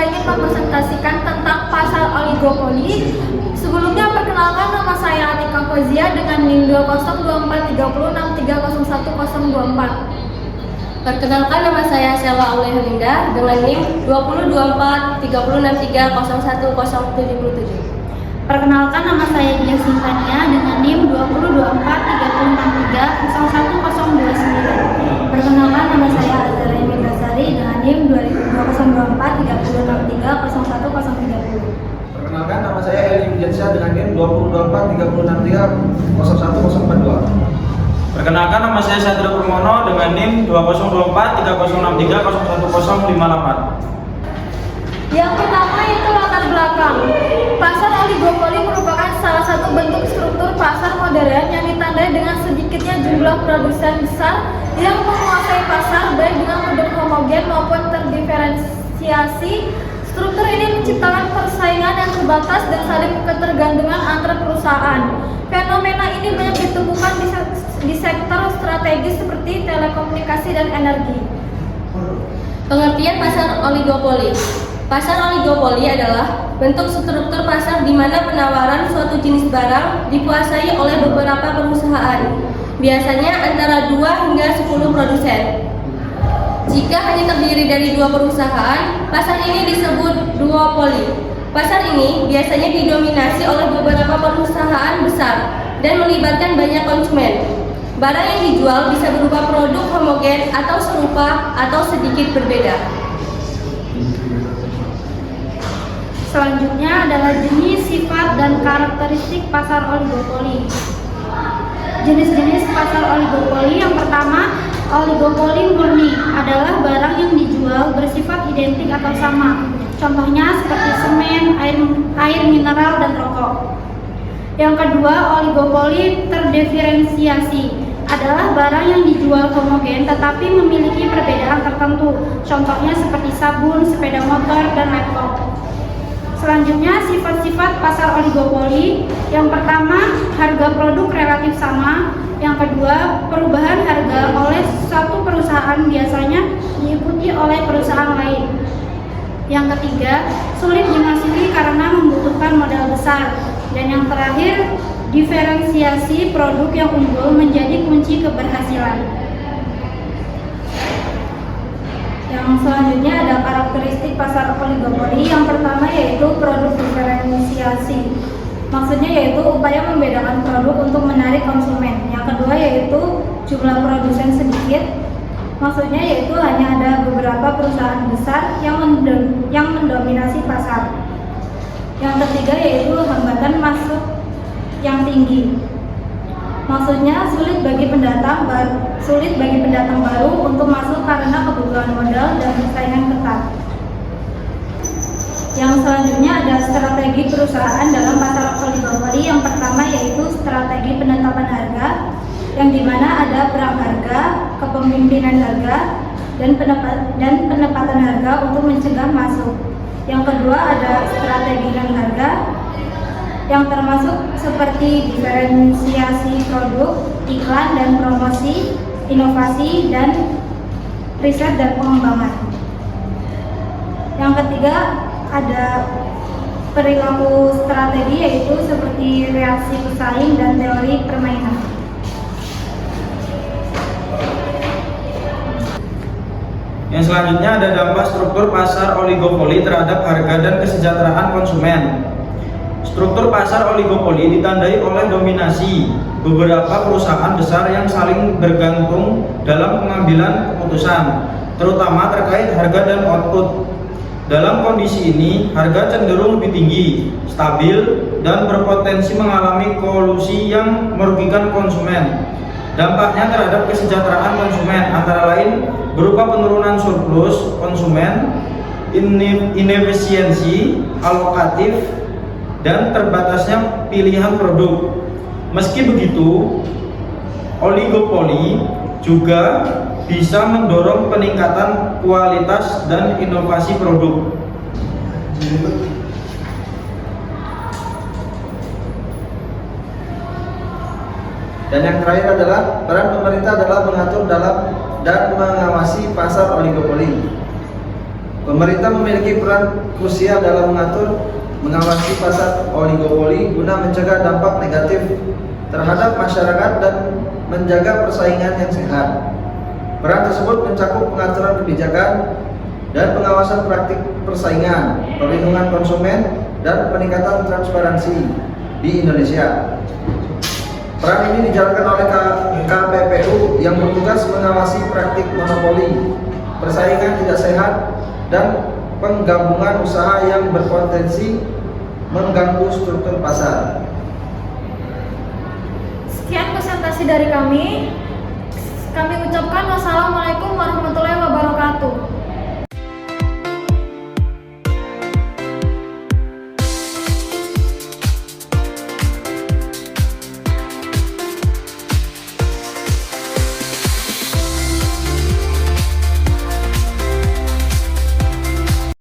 ingin mempresentasikan tentang pasar oligopoli. Sebelumnya perkenalkan, nama saya Atika Fauzia dengan NIM 202430611024. Perkenalkan, nama saya Selva Aulia-Linda dengan NIM 20243063010077. Perkenalkan, nama saya Dia Sintania dengan NIM 20243063010029. Perkenalkan, nama saya Azhara Imidasari dengan NIM 20243063010030. Perkenalkan, nama saya Eli Mujansyah dengan NIM 20243063010042. Perkenalkan, nama saya Satrio Purmono dengan NIM 20243063011058. Yang pertama itu latar belakang. Pasar oligopoli merupakan salah satu bentuk struktur pasar modern yang ditandai dengan sedikitnya jumlah produsen besar yang menguasai pasar baik dengan produk homogen maupun terdiferensiasi. Struktur ini menciptakan persaingan yang terbatas dan saling ketergantungan antar perusahaan. Fenomena ini banyak ditemukan di sektor strategis seperti telekomunikasi dan energi. Pengertian pasar oligopoli. Pasar oligopoli adalah bentuk struktur pasar di mana penawaran suatu jenis barang dikuasai oleh beberapa perusahaan, biasanya antara 2 hingga 10 produsen. Jika hanya terdiri dari 2 perusahaan, pasar ini disebut duopoli. Pasar ini biasanya didominasi oleh beberapa perusahaan besar dan melibatkan banyak konsumen. Barang yang dijual bisa berupa produk homogen atau serupa atau sedikit berbeda. Selanjutnya adalah jenis, sifat, dan karakteristik pasar oligopoli. Jenis-jenis pasar oligopoli. Yang pertama, oligopoli murni adalah barang yang dijual bersifat identik atau sama. Contohnya seperti semen, air mineral, dan rokok. Yang kedua, oligopoli terdiferensiasi adalah barang yang dijual homogen tetapi memiliki perbedaan tertentu. Contohnya seperti sabun, sepeda motor, dan laptop. Selanjutnya, sifat-sifat pasar oligopoli. Yang pertama, harga produk relatif sama. Yang kedua, perubahan harga oleh satu perusahaan biasanya diikuti oleh perusahaan lain. Yang ketiga, sulit dimasuki karena membutuhkan modal besar. Dan yang terakhir, diferensiasi produk yang unggul menjadi kunci keberhasilan. Yang selanjutnya ada karakteristik pasar oligopoli. Yang pertama yaitu produk diferensiasi. Maksudnya yaitu upaya membedakan produk untuk menarik konsumen. Yang kedua yaitu jumlah produsen sedikit. Maksudnya yaitu hanya ada beberapa perusahaan besar yang mendominasi pasar. Yang ketiga yaitu hambatan masuk yang tinggi. Maksudnya sulit bagi pendatang baru untuk masuk karena kebutuhan modal dan persaingan ketat. Yang selanjutnya ada strategi perusahaan dalam pasar oligopoli. Yang pertama yaitu strategi penetapan harga, yang dimana ada perang harga, kepemimpinan harga, dan penempatan harga untuk mencegah masuk. Yang kedua ada strategi non harga, yang termasuk seperti diferensiasi produk, iklan dan promosi, inovasi, dan riset dan pengembangan. Yang ketiga ada perilaku strategi, yaitu seperti reaksi pesaing dan teori permainan. Yang selanjutnya ada dampak struktur pasar oligopoli terhadap harga dan kesejahteraan konsumen. Struktur pasar oligopoli ditandai oleh dominasi beberapa perusahaan besar yang saling bergantung dalam pengambilan keputusan, terutama terkait harga dan output. Dalam kondisi ini, harga cenderung lebih tinggi, stabil, dan berpotensi mengalami kolusi yang merugikan konsumen. Dampaknya terhadap kesejahteraan konsumen antara lain berupa penurunan surplus konsumen, inefisiensi alokatif, dan terbatasnya pilihan produk. Meski begitu, oligopoli juga bisa mendorong peningkatan kualitas dan inovasi produk. Dan yang terakhir adalah peran pemerintah adalah mengatur dalam dan mengawasi pasar oligopoli. Pemerintah memiliki peran krusial dalam mengawasi pasar oligopoli guna mencegah dampak negatif terhadap masyarakat dan menjaga persaingan yang sehat. Peran tersebut mencakup pengaturan kebijakan dan pengawasan praktik persaingan, perlindungan konsumen, dan peningkatan transparansi di Indonesia. Peran ini dijalankan oleh KPPU yang bertugas mengawasi praktik monopoli, persaingan tidak sehat, dan penggabungan usaha yang berpotensi mengganggu struktur pasar. Sekian presentasi dari kami. Kami ucapkan wassalamualaikum warahmatullahi wabarakatuh.